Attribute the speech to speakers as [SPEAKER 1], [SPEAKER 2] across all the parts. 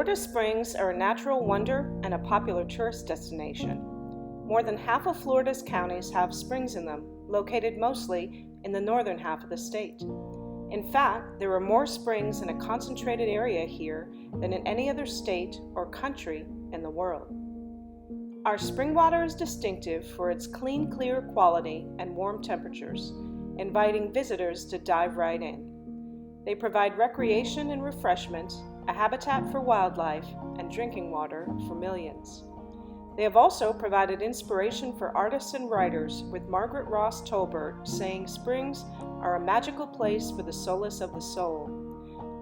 [SPEAKER 1] Florida Springs are a natural wonder and a popular tourist destination. More than half of Florida's counties have springs in them, located mostly in the northern half of the state. In fact, there are more springs in a concentrated area here than in any other state or country in the world. Our spring water is distinctive for its clean, clear quality and warm temperatures, inviting visitors to dive right in. They provide recreation and refreshment, a habitat for wildlife, and drinking water for millions. They have also provided inspiration for artists and writers, with Margaret Ross Tolbert saying springs are a magical place for the solace of the soul.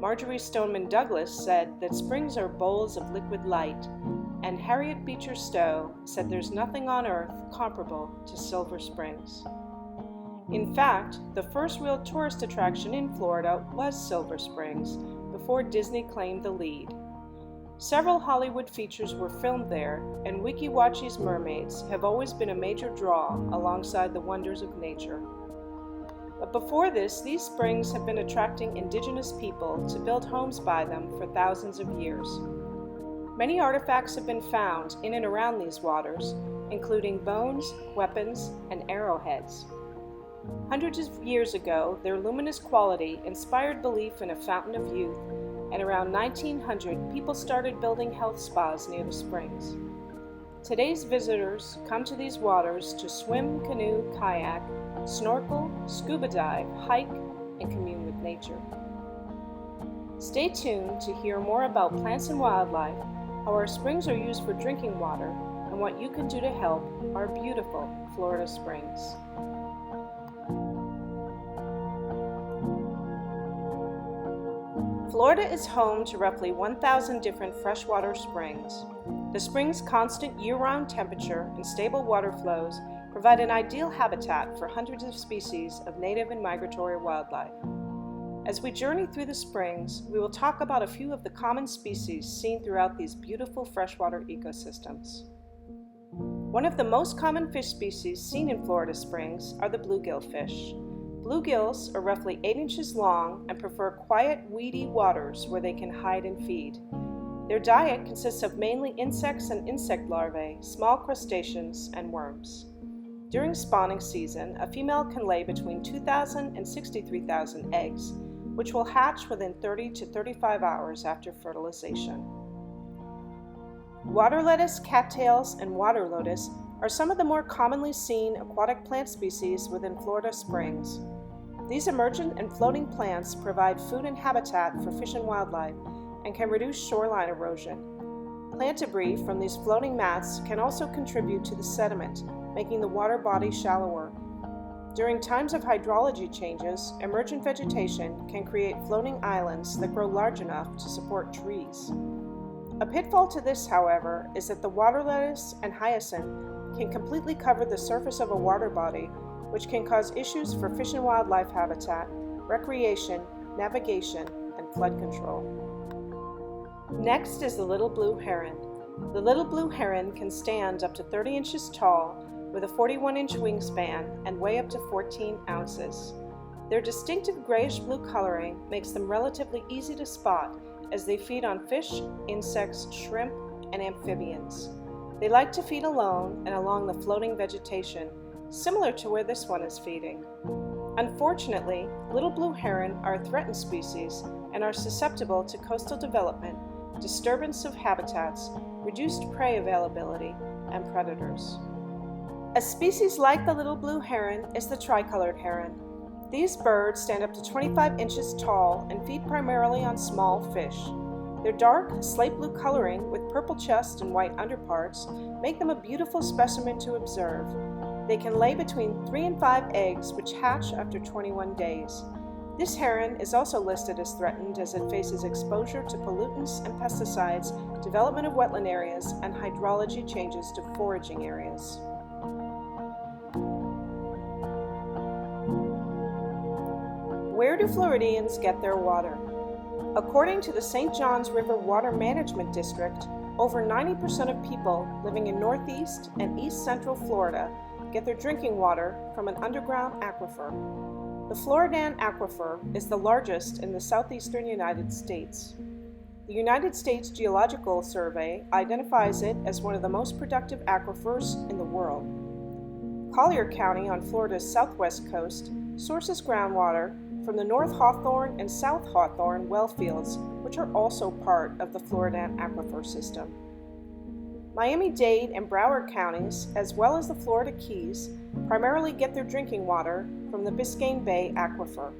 [SPEAKER 1] Marjorie Stoneman Douglas said that springs are bowls of liquid light, and Harriet Beecher Stowe said there's nothing on earth comparable to Silver Springs. In fact, the first real tourist attraction in Florida was Silver Springs, before Disney claimed the lead. Several Hollywood features were filmed there, and Weeki Wachie's mermaids have always been a major draw alongside the wonders of nature. But before this, these springs have been attracting indigenous people to build homes by them for thousands of years. Many artifacts have been found in and around these waters, including bones, weapons, and arrowheads. Hundreds of years ago, their luminous quality inspired belief in a fountain of youth, and around 1900, people started building health spas near the springs. Today's visitors come to these waters to swim, canoe, kayak, snorkel, scuba dive, hike, and commune with nature. Stay tuned to hear more about plants and wildlife, how our springs are used for drinking water, and what you can do to help our beautiful Florida springs. Florida is home to roughly 1,000 different freshwater springs. The spring's constant year-round temperature and stable water flows provide an ideal habitat for hundreds of species of native and migratory wildlife. As we journey through the springs, we will talk about a few of the common species seen throughout these beautiful freshwater ecosystems. One of the most common fish species seen in Florida springs are the bluegill fish. Bluegills are roughly 8 inches long and prefer quiet, weedy waters where they can hide and feed. Their diet consists of mainly insects and insect larvae, small crustaceans, and worms. During spawning season, a female can lay between 2,000 and 63,000 eggs, which will hatch within 30 to 35 hours after fertilization. Water lettuce, cattails, and water lotus are some of the more commonly seen aquatic plant species within Florida springs. These emergent and floating plants provide food and habitat for fish and wildlife and can reduce shoreline erosion. Plant debris from these floating mats can also contribute to the sediment, making the water body shallower. During times of hydrology changes, emergent vegetation can create floating islands that grow large enough to support trees. A pitfall to this, however, is that the water lettuce and hyacinth can completely cover the surface of a water body, which can cause issues for fish and wildlife habitat, recreation, navigation, and flood control. Next is the little blue heron. The little blue heron can stand up to 30 inches tall with a 41-inch wingspan and weigh up to 14 ounces. Their distinctive grayish-blue coloring makes them relatively easy to spot as they feed on fish, insects, shrimp, and amphibians. They like to feed alone and along the floating vegetation, similar to where this one is feeding. Unfortunately, little blue heron are a threatened species and are susceptible to coastal development, disturbance of habitats, reduced prey availability, and predators. A species like the little blue heron is the tricolored heron. These birds stand up to 25 inches tall and feed primarily on small fish. Their dark, slate blue coloring with purple chest and white underparts make them a beautiful specimen to observe. They can lay between 3 and 5 eggs, which hatch after 21 days. This heron is also listed as threatened as it faces exposure to pollutants and pesticides, development of wetland areas, and hydrology changes to foraging areas. Where do Floridians get their water? According to the St. Johns River Water Management District, over 90% of people living in Northeast and East Central Florida get their drinking water from an underground aquifer. The Floridan Aquifer is the largest in the southeastern United States. The The United States Geological Survey identifies it as one of the most productive aquifers in the world. Collier County on Florida's southwest coast sources groundwater from the North Hawthorne and South Hawthorne well fields, which are also part of the Florida Aquifer System. Miami-Dade and Brewer counties, as well as the Florida Keys, primarily get their drinking water from the Biscayne Bay Aquifer.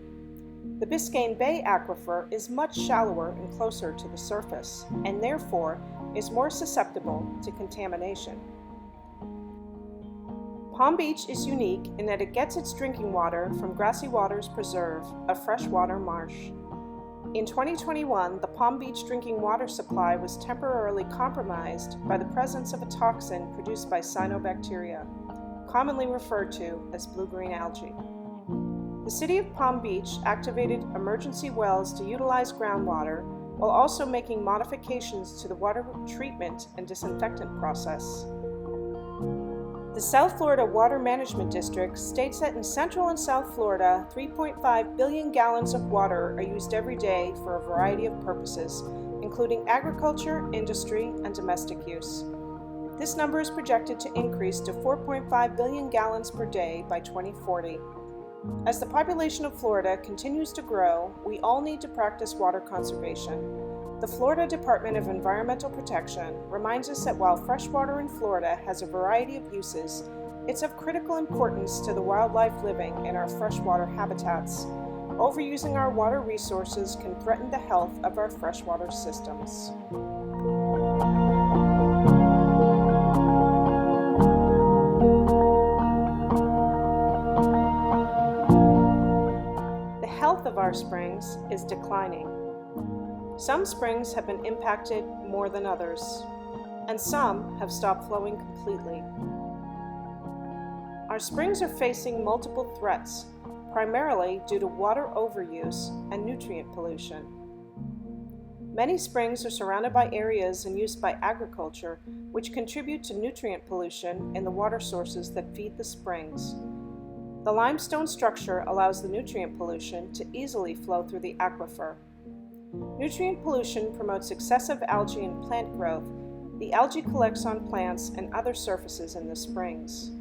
[SPEAKER 1] The Biscayne Bay Aquifer is much shallower and closer to the surface, and therefore is more susceptible to contamination. Palm Beach is unique in that it gets its drinking water from Grassy Waters Preserve, a freshwater marsh. In 2021, the Palm Beach drinking water supply was temporarily compromised by the presence of a toxin produced by cyanobacteria, commonly referred to as blue-green algae. The City of Palm Beach activated emergency wells to utilize groundwater while also making modifications to the water treatment and disinfectant process. The South Florida Water Management District states that in Central and South Florida, 3.5 billion gallons of water are used every day for a variety of purposes, including agriculture, industry, and domestic use. This number is projected to increase to 4.5 billion gallons per day by 2040. As the population of Florida continues to grow, we all need to practice water conservation. The Florida Department of Environmental Protection reminds us that while freshwater in Florida has a variety of uses, it's of critical importance to the wildlife living in our freshwater habitats. Overusing our water resources can threaten the health of our freshwater systems. The health of our springs is declining. Some springs have been impacted more than others, and some have stopped flowing completely. Our springs are facing multiple threats, primarily due to water overuse and nutrient pollution. Many springs are surrounded by areas and used by agriculture, which contribute to nutrient pollution in the water sources that feed the springs. The limestone structure allows the nutrient pollution to easily flow through the aquifer. Nutrient pollution promotes excessive algae and plant growth. The algae collects on plants and other surfaces in the springs.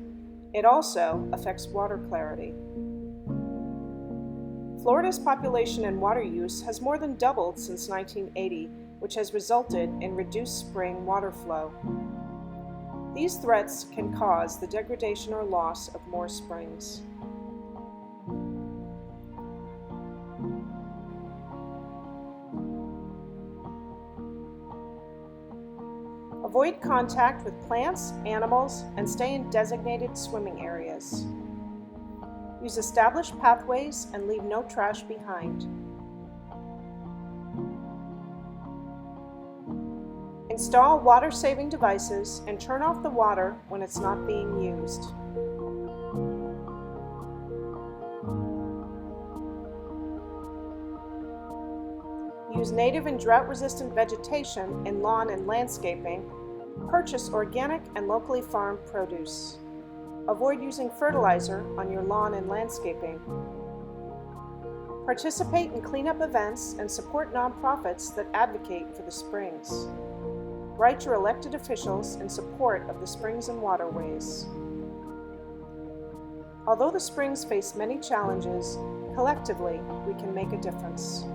[SPEAKER 1] It also affects water clarity. Florida's population and water use has more than doubled since 1980, which has resulted in reduced spring water flow. These threats can cause the degradation or loss of more springs. Avoid contact with plants, animals, and stay in designated swimming areas. Use established pathways and leave no trash behind. Install water-saving devices and turn off the water when it's not being used. Use native and drought-resistant vegetation in lawn and landscaping. Purchase organic and locally farmed produce. Avoid using fertilizer on your lawn and landscaping. Participate in cleanup events and support nonprofits that advocate for the springs. Write your elected officials in support of the springs and waterways. Although the springs face many challenges, collectively we can make a difference.